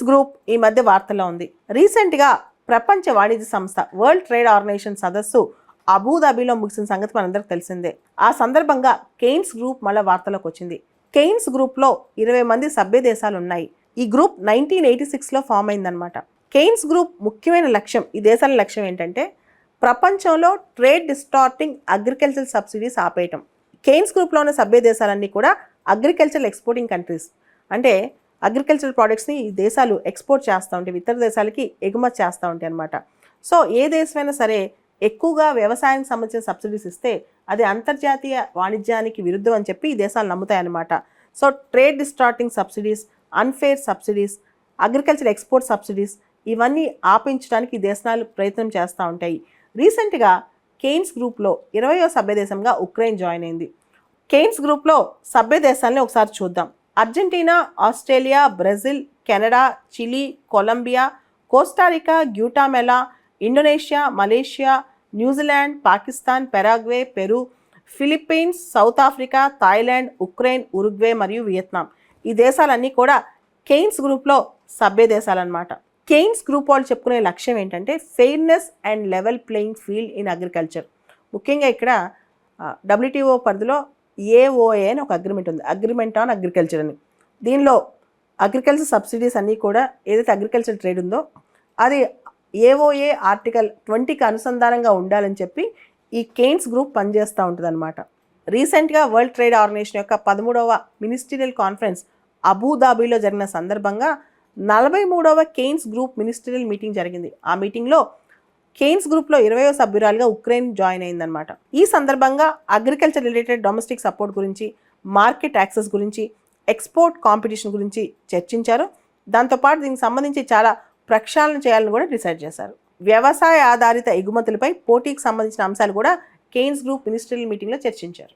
Group ఈ మధ్య వార్తల్లో ఉంది. రీసెంట్గా ప్రపంచ వాణిజ్య సంస్థ వరల్డ్ ట్రేడ్ ఆర్గనైజేషన్ సదస్సు అబుదాబిలో ముగిసిన సంగతి మనందరికి తెలిసిందే. ఆ సందర్భంగా కెయిన్స్ గ్రూప్ మళ్ళీ వార్తలోకి వచ్చింది. కెయిన్స్ గ్రూప్లో 20 మంది సభ్య దేశాలు ఉన్నాయి. ఈ గ్రూప్ 1986లో ఫామ్ అయిందనమాట. కెయిన్స్ గ్రూప్ ముఖ్యమైన లక్ష్యం, ఈ దేశాల లక్ష్యం ఏంటంటే ప్రపంచంలో ట్రేడ్ డిస్టార్టింగ్ అగ్రికల్చర్ సబ్సిడీస్ ఆపేయటం. కెయిన్స్ గ్రూప్లో ఉన్న సభ్య దేశాలన్నీ కూడా అగ్రికల్చర్ ఎక్స్పోర్టింగ్ కంట్రీస్. అంటే అగ్రికల్చర్ ప్రోడక్ట్స్ని ఈ దేశాలు ఎక్స్పోర్ట్ చేస్తూ ఉంటాయి, ఇతర దేశాలకి ఎగుమతి చేస్తూ ఉంటాయి అనమాట. సో ఏ దేశమైనా సరే ఎక్కువగా వ్యవసాయానికి సంబంధించిన సబ్సిడీస్ ఇస్తే అది అంతర్జాతీయ వాణిజ్యానికి విరుద్ధం అని చెప్పి ఈ దేశాలు నమ్ముతాయన్నమాట. So trade distorting subsidies, unfair subsidies, agriculture export subsidies ఇవన్నీ ఆపించడానికి ఈ దేశాలు ప్రయత్నం చేస్తూ ఉంటాయి. రీసెంట్గా కెయిన్స్ గ్రూప్లో 20వ సభ్య దేశంగా ఉక్రెయిన్ జాయిన్ అయింది. కెయిన్స్ గ్రూప్లో సభ్య దేశాలని ఒకసారి చూద్దాం. Argentina, Australia, Brazil, Canada, Chile, Colombia, Costa Rica, Guatemala, Indonesia, Malaysia, New Zealand, Pakistan, Paraguay, Peru, Philippines, South Africa, Thailand, Ukraine, Uruguay మరియు వియత్నాం. ఈ దేశాలన్నీ కూడా కెయిన్స్ గ్రూప్లో సభ్య దేశాలన్నమాట. కెయిన్స్ గ్రూప్ వాళ్ళు చెప్పుకునే లక్ష్యం ఏంటంటే fairness and level playing field in agriculture. ముఖ్యంగా ఇక్కడ WTO పరిధిలో AOA అని ఒక అగ్రిమెంట్ ఉంది, అగ్రిమెంట్ ఆన్ అగ్రికల్చర్ అని. దీనిలో అగ్రికల్చర్ సబ్సిడీస్ అన్నీ కూడా ఏదైతే అగ్రికల్చర్ ట్రేడ్ ఉందో అది AOA ఆర్టికల్ 20కి అనుసంధానంగా ఉండాలని చెప్పి ఈ కెయిన్స్ గ్రూప్ పనిచేస్తూ ఉంటుంది అనమాట. రీసెంట్గా వరల్డ్ ట్రేడ్ ఆర్గనైజేషన్ యొక్క 13వ మినిస్టీరియల్ కాన్ఫరెన్స్ అబుదాబిలో జరిగిన సందర్భంగా 43వ కెయిన్స్ గ్రూప్ మినిస్టీరియల్ మీటింగ్ జరిగింది. ఆ మీటింగ్లో కెయిన్స్ గ్రూప్లో 20వ సభ్యురాలుగా ఉక్రెయిన్ జాయిన్ అయిందనమాట. ఈ సందర్భంగా అగ్రికల్చర్ రిలేటెడ్ డొమెస్టిక్ సపోర్ట్ గురించి, మార్కెట్ యాక్సెస్ గురించి, ఎక్స్పోర్ట్ కాంపిటీషన్ గురించి చర్చించారు. దాంతోపాటు దీనికి సంబంధించి చాలా ప్రక్షాళన చేయాలని కూడా డిసైడ్ చేశారు. వ్యవసాయ ఆధారిత ఎగుమతులపై పోటీకి సంబంధించిన అంశాలు కూడా కెయిన్స్ గ్రూప్ మినిస్ట్రియల్ మీటింగ్లో చర్చించారు.